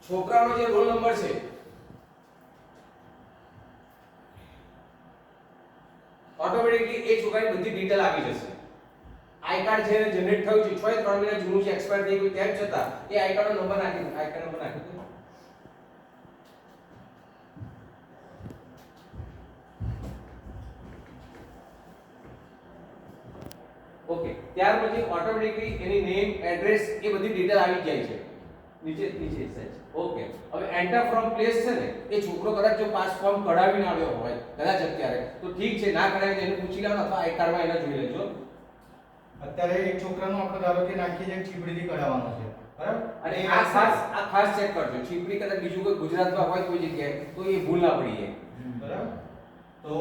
છોકરાનો જે roll number છે ઓટોમેટિકલી એ છોકરાની બધી ડિટેલ આવી જશે. આઈ કાર્ડ જે જનરેટ થયું છે 6 3 મહિના જૂનું છે, એક્સપાયર થઈ ગયું તેમ છતાં એ આઈ કાર્ડનો નંબર નાખી આઈ કાર્ડ નંબર નાખી દો. ઓકે, ત્યાર પછી ઓટોમેટિકલી એની નેમ એડ્રેસ એ બધી ડિટેલ આવી જાય છે નીચે સાઈડ. ઓકે, હવે એન્ટર ફ્રોમ પ્લેસ છે ને, એ છોકરો કદાચ જો પાસ ફોર્મ કઢાવીને આવ્યો હોય કદાચ અત્યારે તો ઠીક છે, ના કઢાવી એને પૂછી લેવાનું અથવા આઈ કાર્ડમાં એને જોઈ લેજો. અત્યારે એક છોકરાનું આપણે ધારો કે નાખીએ છે છીપડીથી કઢાવવાનો છે, બરાબર? અને આ ખાસ ચેક કરજો, છીપડી કદાચ બીજું કોઈ ગુજરાતમાં હોય કોઈ જગ્યાએ તો એ ભૂલ ના પડી જાય, બરાબર? તો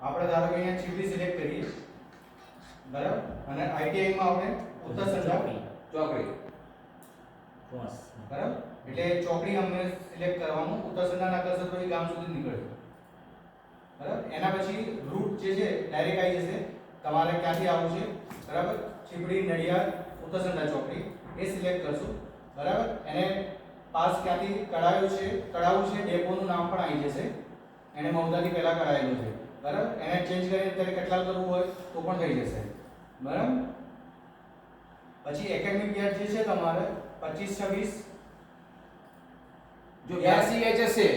આપણે ધારો કે અહીંયા છીપડી સિલેક્ટ કરીએ, બરાબર? અને આઈટીઆઈ માં આપણે ઉત્તરસંધા ચોકડી, બરાબર? એટલે ચોકડી અમને સિલેક્ટ કરવાનું, ઉત્તરસંધા ના કરશો તો એ ગામ સુધી નીકળશે, બરાબર? એના પછી રૂટ જે છે ડાયરેક્ટ આવી જશે, તમારે ક્યાંથી આવવું છે, બરાબર? છીપડી, નડિયાદ, ઉત્તરસંધા ચોકડી એ સિલેક્ટ કરશું, બરાબર? એને પાસ ક્યાંથી કઢાવ્યું છે, કઢાવવું છે, ડેપોનું નામ પણ આવી જશે, એને મૌદાથી પહેલા કઢાવેલું છે, બરાબર? એને ચેન્જ કરીને અત્યારે કેટલા કરવું હોય તો પણ થઈ જશે, બરાબર? પછી એકેડમિક યર જે છે તમારે 25-26, જો 82 એચ હશે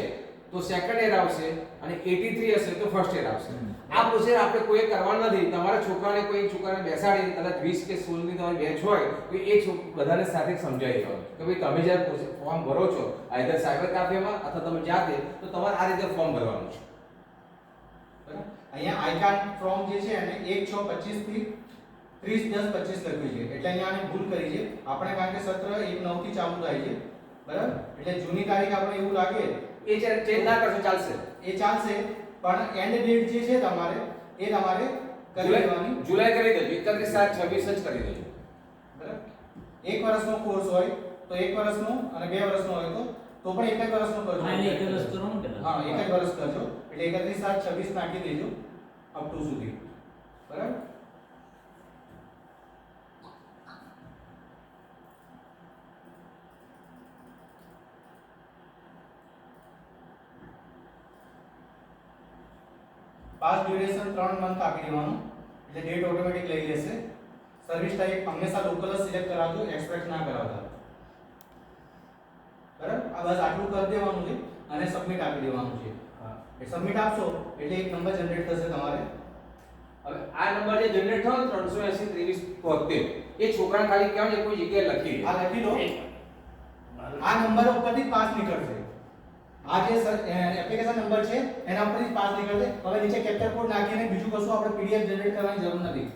તો સેકન્ડ યર આવશે અને 83 હશે તો ફર્સ્ટ યર આવશે. આ પ્રોસેસ આપણે કોઈ કરવાનું નથી. તમારા છોકરાને કોઈ છોકરાને બેસાડી કદાચ 20 કે 16 ની તમારી બેચ હોય તો એ બધાને સાથે સમજાવી દો કે ભાઈ તમે જ્યારે ફોર્મ ભરો છો આઈધર સાયબર કાફેમાં અથવા તમે જાતે, તો તમારે આ રીતે ફોર્મ ભરવાનું છે, બરાબર? અહીંયા આઈ કાર્ડ ફોર્મ જે છે એને 1/6/25 થી 30/10/25 લખ્યું છે, એટલે અહીંયા આને ભૂલ કરી છે આપણે, કારણ કે સત્ર 1/9 થી ચાલુ થાય છે, બરાબર? એટલે જૂની તારીખ આપણે એવું લાગે એ ચેન્જ ના કરશો ચાલશે, એ ચાલશે, પણ એન્ડ ડેટ જે છે તમારે એ તમારે કરી દેવાની. જુલાઈ કરી દેજો, 31/7/26 જ કરી દેજો, બરાબર? એક વર્ષનો કોર્સ હોય તો એક વર્ષનો, અને 2 વર્ષનો હોય તો પણ એક જ વર્ષનો કરજો. હા, એક જ વર્ષ કરો ને પેલા. હા, એક જ વર્ષ કરજો, એટલે 31/7/26 નાખી દેજો અપ ટુ સુધી, બરાબર? પાસ ડ્યુરેશન 3 મંથ આપી દેવાનું, એટલે ડેટ ઓટોમેટિક લઈ લેશે. સર્વિસ ટાઈપ હંમેશા લોકલ જ સિલેક્ટ કરાવજો, એક્સપ્રેસ ના કરાવતા, બરાબર? આ બસ આટલું કરી દેવાનું છે અને સબમિટ આપી દેવાનું છે. હા, એ સબમિટ આપશો એટલે એક નંબર જનરેટ થશે તમારે. હવે આ નંબર જે જનરેટ થયો 380-23-73 એ છોકરાને ખાલી કેવું છે કોઈ જગ્યાએ લખી દે. આ લખી લો, આ નંબર ઉપરથી પાસ નીકળશે. આ જે એપ્લિકેશન નંબર છે એના ઉપરથી પાસ નીકળશે. હવે નીચે કેપ્ચર કોડ નાખીને બીજું કશું આપણે પીડીએફ જનરેટ કરવાની જરૂર નથી,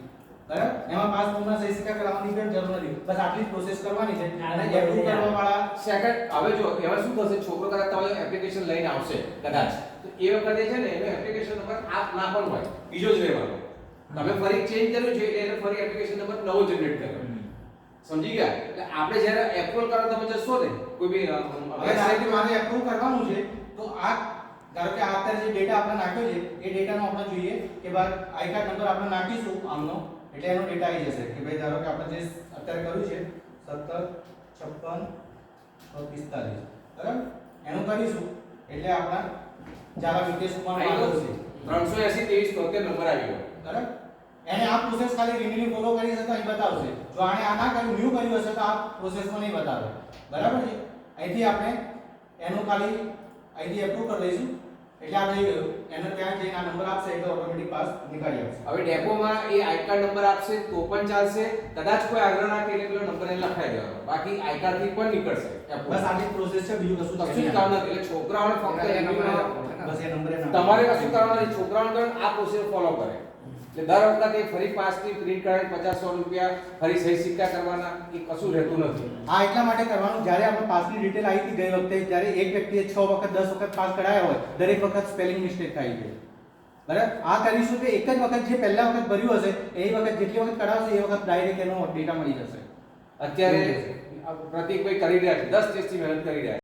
બરાબર? એમાં પાસ ફોર્મના સહી સિક્કા કરાવવાની પણ જરૂર નથી, બસ આટલી જ પ્રોસેસ કરવાની છે. અને એપ્રુવ કરવા વાળા સેકન્ડ, હવે જો એમાં શું થશે, છોકરો કદાચ તમારે એપ્લિકેશન લઈને આવશે કદાચ, તો એ વખતે છે ને એનો એપ્લિકેશન નંબર આ ના પણ હોય, બીજો જ રહેવાનો. તમે ફરી ચેન્જ કર્યું છે એટલે એને ફરી એપ્લિકેશન નંબર નવો જનરેટ કર્યો, સમજી ગયા? એટલે આપણે જ્યારે એપ્રુવલ કરવા તમે જશો ને કોઈ બી હવે ધારો મારે એપ્રુવ કરવાનું છે, તો આ ધારો કે આ અત્યારે જે ડેટા આપણે નાખ્યો છે એ ડેટાનો આપણે જોઈએ કે ભાઈ આઈ કાર્ડ નંબર આપણે નાખીશું આમનો, એટલે એનો ડેટા આવી જશે કે ભાઈ ધારો કે આપણે જે અત્યારે કર્યું છે 17 56 બરાબર, એનું કરીશું એટલે આપણા જારા વિકેશ કુમાર માધવ છે 380-23-73 નંબર આવી ગયો, બરાબર? એને આ પ્રોસેસ ખાલી રિન્યુ ફોલો કરી હશે તો અહીં બતાવશે. જો આને આ ના કર્યું, ન્યુ કર્યું હશે તો આ પ્રોસેસમાં નહીં બતાવે, બરાબર છે? અહીંથી આપણે એનું ખાલી અહીંથી એપ્રુવ કરી દઈશું એટલે આ થઈ ગયું. એને ત્યાં જઈને આ નંબર આપશે એટલે ઓટોમેટિક પાસ નીકાળી આપશે. હવે ડેપોમાં એ આઈ કાર્ડ નંબર આપશે તો પણ ચાલશે, કદાચ કોઈ આગ્રહ ના કરે એટલે નંબર એને લખાઈ દેવાનો, બાકી આઈ કાર્ડ થી પણ નીકળશે. બસ આટલી પ્રોસેસ છે, બીજું કશું કશું જ કામ નથી. એટલે છોકરાઓને ફક્ત બસ એ નંબર તમારે કશું કરવાનું નથી, છોકરાઓને આ પ્રોસેસ ફોલો કરે. એટલે દર વખતે ફરી પાસની પ્રિન્ટ કરાવી 50-100 રૂપિયા ફરી સહી સિક્કા કરવાના એ કશું રહેતું નથી. આ એટલા માટે કરવાનું, જ્યારે આપણે પાસની ડિટેલ આવી હતી ગઈ વખતે, જ્યારે એક વ્યક્તિએ 6 વખત 10 વખત પાસ કઢાયા હોય, દરેક વખત સ્પેલિંગ મિસ્ટેક થાય છે, બરાબર? આ કરીશું કે એક જ વખત જે પહેલા વખત ભર્યું હશે એ વખત જેટલી વખત કઢાવશે એ વખત ડાયરેક્ટ એનો ડેટા મળી જશે. અત્યારે પ્રતિકભાઈ કરી રહ્યા છે, 10 દિવસથી મહેનત કરી રહ્યા છે.